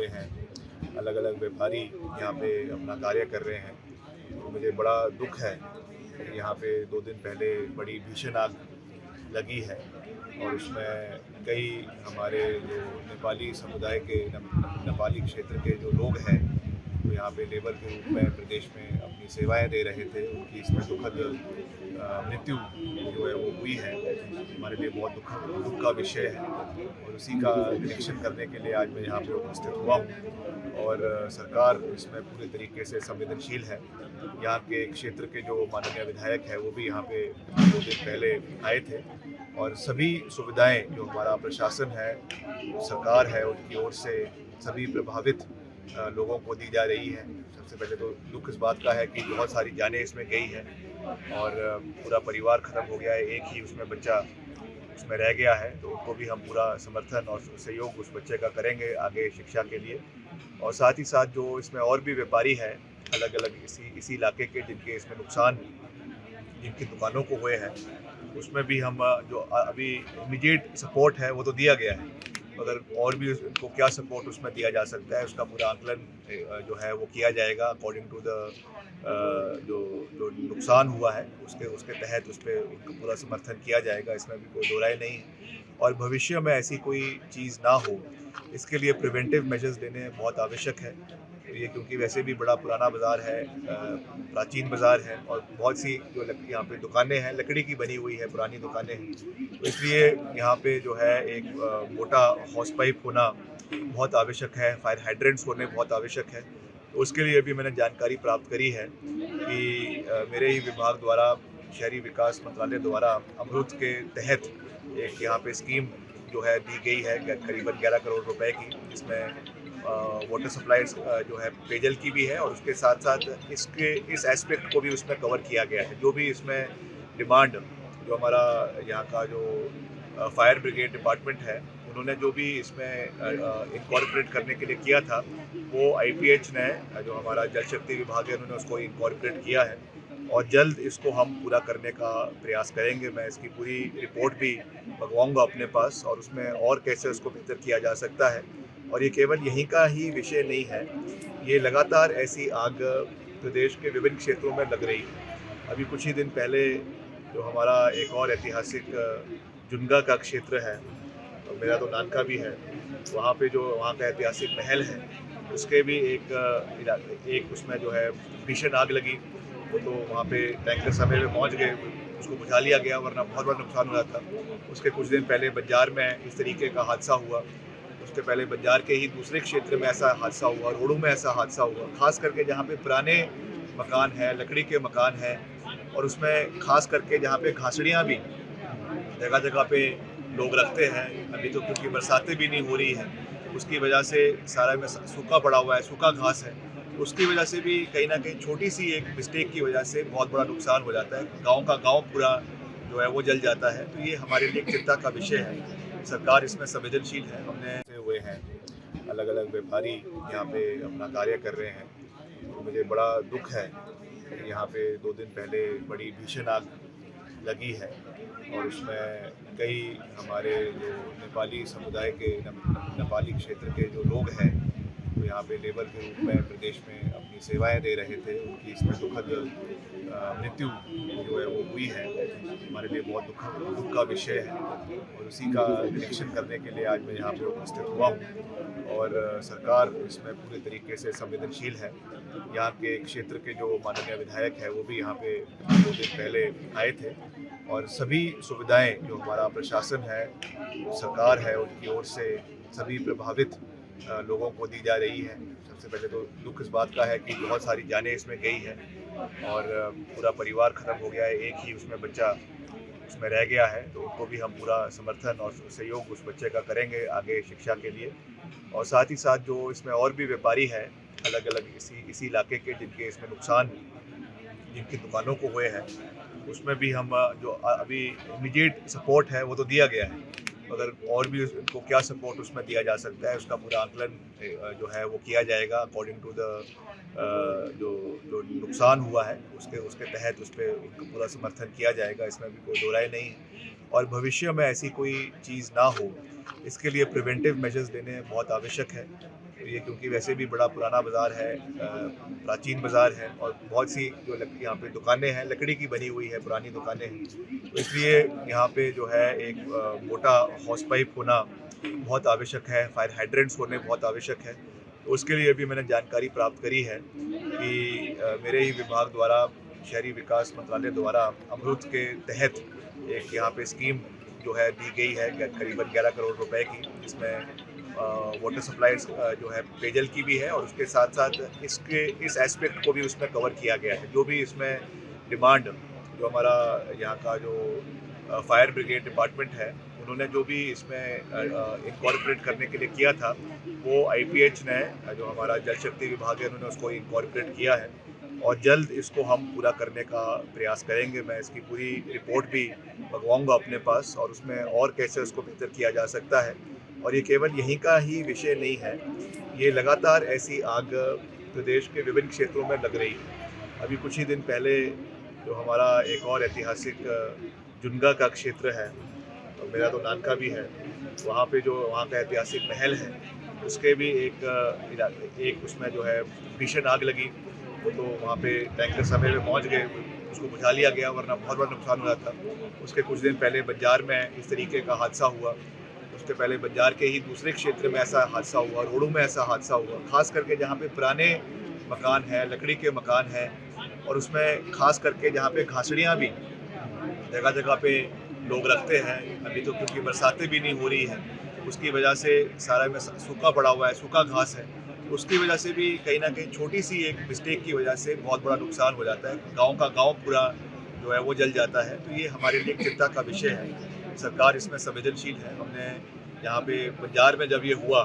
हैं, अलग अलग व्यापारी यहाँ पे अपना कार्य कर रहे हैं। तो मुझे बड़ा दुख है कि यहाँ पे 2 दिन पहले बड़ी भीषण आग लगी है और उसमें कई हमारे जो नेपाली समुदाय के नेपाली क्षेत्र के जो लोग हैं, वो यहाँ पे लेबर के रूप में प्रदेश में अपनी सेवाएं दे रहे थे। उनकी इसमें दुखद मृत्यु जो है वो हुई है। हमारे लिए बहुत दुख का विषय है और उसी का निरीक्षण करने के लिए आज मैं यहाँ पे उपस्थित हुआ हूँ। और सरकार इसमें पूरे तरीके से संवेदनशील है। यहाँ के क्षेत्र के जो माननीय विधायक है वो भी यहाँ पे 2 दिन पहले आए थे और सभी सुविधाएं जो हमारा प्रशासन है, सरकार है, उनकी ओर से सभी प्रभावित लोगों को दी जा रही है। सबसे पहले तो दुख इस बात का है कि बहुत सारी जानें इसमें गई हैं और पूरा परिवार ख़त्म हो गया है। एक ही उसमें बच्चा उसमें रह गया है, तो उनको भी हम पूरा समर्थन और सहयोग उस बच्चे का करेंगे आगे शिक्षा के लिए। और साथ ही साथ जो इसमें और भी व्यापारी हैं अलग अलग इसी इलाके के, जिनके इसमें नुकसान जिनकी दुकानों को हुए हैं, उसमें भी हम जो अभी इमीडिएट सपोर्ट है वो तो दिया गया है, मगर और भी उनको क्या सपोर्ट उसमें दिया जा सकता है उसका पूरा आंकलन जो है वो किया जाएगा अकॉर्डिंग टू द जो जो नुकसान हुआ है उसके उसके तहत उस पर उनको पूरा समर्थन किया जाएगा। इसमें भी कोई दो राय नहीं है और भविष्य में ऐसी कोई चीज़ ना हो, इसके लिए प्रिवेंटिव मेजर्स लेने बहुत आवश्यक है। ये क्योंकि वैसे भी बड़ा पुराना बाज़ार है, प्राचीन बाज़ार है और बहुत सी जो यहाँ पे दुकानें हैं लकड़ी की बनी हुई है, पुरानी दुकानें हैं, तो इसलिए यहाँ पे जो है एक मोटा हॉस पाइप होना बहुत आवश्यक है, फायर हाइड्रेंट्स होने बहुत आवश्यक है। तो उसके लिए भी मैंने जानकारी प्राप्त करी है कि मेरे ही विभाग द्वारा, शहरी विकास मंत्रालय द्वारा अमृत के तहत एक यहाँ पे स्कीम जो है दी गई है करीबन 11 करोड़ रुपए की, जिसमें वाटर सप्लाई जो है पेयजल की भी है और उसके साथ साथ इस एस्पेक्ट को भी उसमें कवर किया गया है। जो भी इसमें डिमांड जो हमारा यहाँ का जो फायर ब्रिगेड डिपार्टमेंट है, उन्होंने जो भी इसमें इनकॉर्पोरेट करने के लिए किया था, वो IPH ने, जो हमारा जल शक्ति विभाग है, उन्होंने उसको इनकॉर्पोरेट किया है और जल्द इसको हम पूरा करने का प्रयास करेंगे। मैं इसकी पूरी रिपोर्ट भी मंगवाऊंगा अपने पास और उसमें और कैसे उसको बेहतर किया जा सकता है। और ये केवल यहीं का ही विषय नहीं है, ये लगातार ऐसी आग प्रदेश के विभिन्न क्षेत्रों में लग रही है। अभी कुछ ही दिन पहले जो हमारा एक और ऐतिहासिक जुनगा का क्षेत्र है, और मेरा तो नानका भी है, वहाँ पे जो वहाँ का ऐतिहासिक महल है, उसके भी एक उसमें जो है भीषण आग लगी। वो तो वहाँ पे टैंकर समय में पहुँच गए, उसको बुझा लिया गया, वरना बहुत बड़ा नुकसान हो जाता। उसके कुछ दिन पहले बंजार में इस तरीके का हादसा हुआ। उसके पहले बंजार के ही दूसरे क्षेत्र में ऐसा हादसा हुआ, रोडों में ऐसा हादसा हुआ, खास करके जहाँ पे पुराने मकान हैं, लकड़ी के मकान हैं और उसमें खास करके जहाँ पे घासड़ियाँ भी जगह जगह पे लोग रखते हैं। अभी तो क्योंकि बरसातें भी नहीं हो रही है, उसकी वजह से सारा में सूखा पड़ा हुआ है, सूखा घास है, उसकी वजह से भी कहीं ना कहीं छोटी सी एक मिस्टेक की वजह से बहुत बड़ा नुकसान हो जाता है। गाँव का गाँव पूरा जो है वो जल जाता है। तो ये हमारे लिए चिंता का विषय है। सरकार इसमें संवेदनशील है। हमने हुए हैं, अलग अलग व्यापारी यहाँ पे अपना कार्य कर रहे हैं। तो मुझे बड़ा दुख है कि यहाँ पे 2 दिन पहले बड़ी भीषण आग लगी है और उसमें कई हमारे जो नेपाली समुदाय के नेपाली क्षेत्र के जो लोग हैं, वो यहाँ पे लेबर के रूप में प्रदेश में अपनी सेवाएं दे रहे थे। उनकी इसमें दुखद मृत्यु जो है वो हुई है। हमारे लिए बहुत दुख का विषय है और उसी का निरीक्षण करने के लिए आज मैं यहाँ पे उपस्थित हुआ हूँ। और सरकार इसमें पूरे तरीके से संवेदनशील है। यहाँ के क्षेत्र के जो माननीय विधायक है वो भी यहाँ पे 2 दिन पहले आए थे और सभी सुविधाएं जो हमारा प्रशासन है, सरकार है, उनकी ओर से सभी प्रभावित लोगों को दी जा रही है। सबसे पहले तो दुख इस बात का है कि बहुत सारी जानें इसमें गई हैं और पूरा परिवार ख़त्म हो गया है। एक ही उसमें बच्चा उसमें रह गया है, तो उनको भी हम पूरा समर्थन और सहयोग उस बच्चे का करेंगे आगे शिक्षा के लिए। और साथ ही साथ जो इसमें और भी व्यापारी हैं अलग अलग इसी इलाके के, जिनके इसमें नुकसान जिनकी दुकानों को हुए हैं, उसमें भी हम जो अभी इमीडिएट सपोर्ट है वो तो दिया गया है, मगर और भी उनको क्या सपोर्ट उसमें दिया जा सकता है उसका पूरा आंकलन जो है वो किया जाएगा अकॉर्डिंग टू द जो जो नुकसान हुआ है उसके उसके तहत उस पर उनको पूरा समर्थन किया जाएगा। इसमें भी कोई दो राय नहीं है और भविष्य में ऐसी कोई चीज़ ना हो, इसके लिए प्रिवेंटिव मेजर्स लेने बहुत आवश्यक है। ये क्योंकि वैसे भी बड़ा पुराना बाज़ार है, प्राचीन बाज़ार है और बहुत सी जो यहाँ पे दुकानें हैं लकड़ी की बनी हुई है, पुरानी दुकानें हैं, तो इसलिए यहाँ पे जो है एक मोटा हॉस पाइप होना बहुत आवश्यक है, फायर हाइड्रेंट्स होने बहुत आवश्यक है। तो उसके लिए भी मैंने जानकारी प्राप्त करी है कि मेरे ही विभाग द्वारा, शहरी विकास मंत्रालय द्वारा अमृत के तहत एक यहाँ पे स्कीम जो है दी गई है करीबन 11 करोड़ रुपए की, जिसमें वाटर सप्लाई जो है पेयजल की भी है और उसके साथ साथ इस एस्पेक्ट को भी उसमें कवर किया गया है। जो भी इसमें डिमांड जो हमारा यहाँ का जो फायर ब्रिगेड डिपार्टमेंट है, उन्होंने जो भी इसमें इनकॉर्पोरेट करने के लिए किया था, वो IPH ने, जो हमारा जल शक्ति विभाग है, उन्होंने उसको इनकॉर्पोरेट किया है और जल्द इसको हम पूरा करने का प्रयास करेंगे। मैं इसकी पूरी रिपोर्ट भी मंगवाऊंगा अपने पास और उसमें और कैसे उसको बेहतर किया जा सकता है। और ये केवल यहीं का ही विषय नहीं है, ये लगातार ऐसी आग प्रदेश के विभिन्न क्षेत्रों में लग रही है। अभी कुछ ही दिन पहले जो हमारा एक और ऐतिहासिक जुनगा का क्षेत्र है, मेरा तो नानका भी है, वहाँ पे जो वहाँ का ऐतिहासिक महल है, उसके भी एक उसमें जो है भीषण आग लगी। वो तो वहाँ पे टैंकर समय में पहुँच गए, उसको बुझा लिया गया, वरना बहुत बड़ा नुकसान हो जाता। उसके कुछ दिन पहले बंजार में इस तरीके का हादसा हुआ। उसके पहले बंजार के ही दूसरे क्षेत्र में ऐसा हादसा हुआ, रोडू में ऐसा हादसा हुआ। खास करके जहाँ पे पुराने मकान हैं, लकड़ी के मकान हैं, और उसमें खास करके जहाँ पे घासड़ियाँ भी जगह जगह पे लोग रखते हैं। अभी तो क्योंकि बरसातें भी नहीं हो रही है, उसकी वजह से सारा में सूखा पड़ा हुआ है, सूखा घास है, उसकी वजह से भी कहीं ना कहीं छोटी सी एक मिस्टेक की वजह से बहुत बड़ा नुकसान हो जाता है। गांव का गांव पूरा जो है वो जल जाता है। तो ये हमारे लिए चिंता का विषय है। सरकार इसमें संवेदनशील है। हमने यहाँ पे बंजार में जब ये हुआ